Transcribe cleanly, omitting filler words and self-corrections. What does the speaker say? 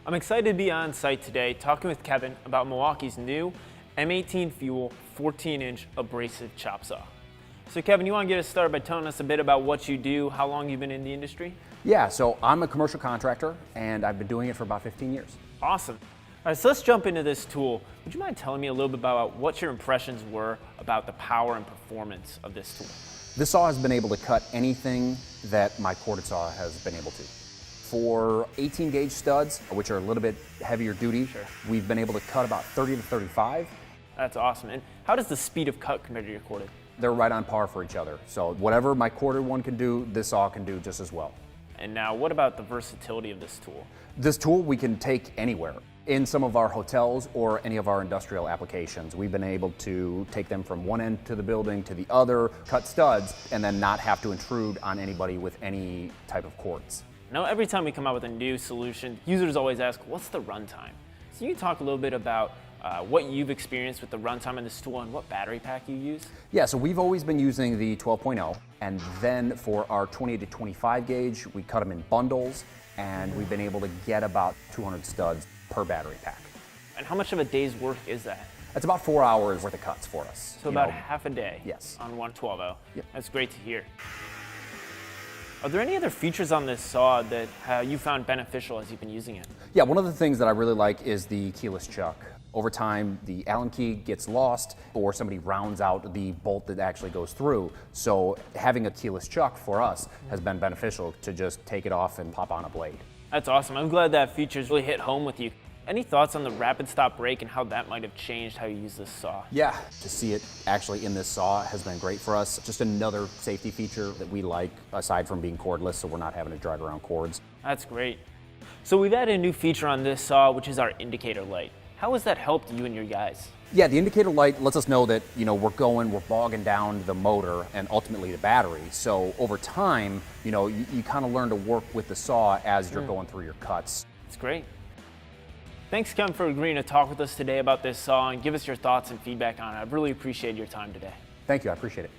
I'm excited to be on site today talking with Kevin about Milwaukee's new M18 Fuel 14-inch abrasive chop saw. So Kevin, you want to get us started by telling us a bit about what you do, how long you've been in the industry? Yeah, so I'm a commercial contractor and I've been doing it for about 15 years. Awesome. All right, so let's jump into this tool. Would you mind telling me a little bit about what your impressions were about the power and performance of this tool? This saw has been able to cut anything that my corded saw has been able to. For 18 gauge studs, which are a little bit heavier duty, we've been able to cut about 30 to 35. That's awesome. And how does the speed of cut compare to your corded? They're right on par for each other. So whatever my corded one can do, this saw can do just as well. And now what about the versatility of this tool? This tool we can take anywhere. In some of our hotels or any of our industrial applications, we've been able to take them from one end to the building to the other, cut studs, and then not have to intrude on anybody with any type of cords. Now, every time we come out with a new solution, users always ask, what's the runtime? So you can talk a little bit about what you've experienced with the runtime of this tool and what battery pack you use? Yeah, so we've always been using the 12.0, and then for our 28 to 25 gauge, we cut them in bundles, and we've been able to get about 200 studs per battery pack. And how much of a day's work is that? That's about 4 hours worth of cuts for us. So about half a day. Yes. On 112.0. Yep. That's great to hear. Are there any other features on this saw that you found beneficial as you've been using it? Yeah, one of the things that I really like is the keyless chuck. Over time, the Allen key gets lost or somebody rounds out the bolt that actually goes through. So having a keyless chuck for us has been beneficial to just take it off and pop on a blade. That's awesome. I'm glad that feature's really hit home with you. Any thoughts on the rapid stop brake and how that might have changed how you use this saw? Yeah, to see it actually in this saw has been great for us. Just another safety feature that we like, aside from being cordless, so we're not having to drag around cords. That's great. So we've added a new feature on this saw, which is our indicator light. How has that helped you and your guys? Yeah, the indicator light lets us know that, we're bogging down the motor and ultimately the battery. So over time, you kind of learn to work with the saw as you're going through your cuts. That's great. Thanks, Kevin, for agreeing to talk with us today about this saw and give us your thoughts and feedback on it. I really appreciate your time today. Thank you, I appreciate it.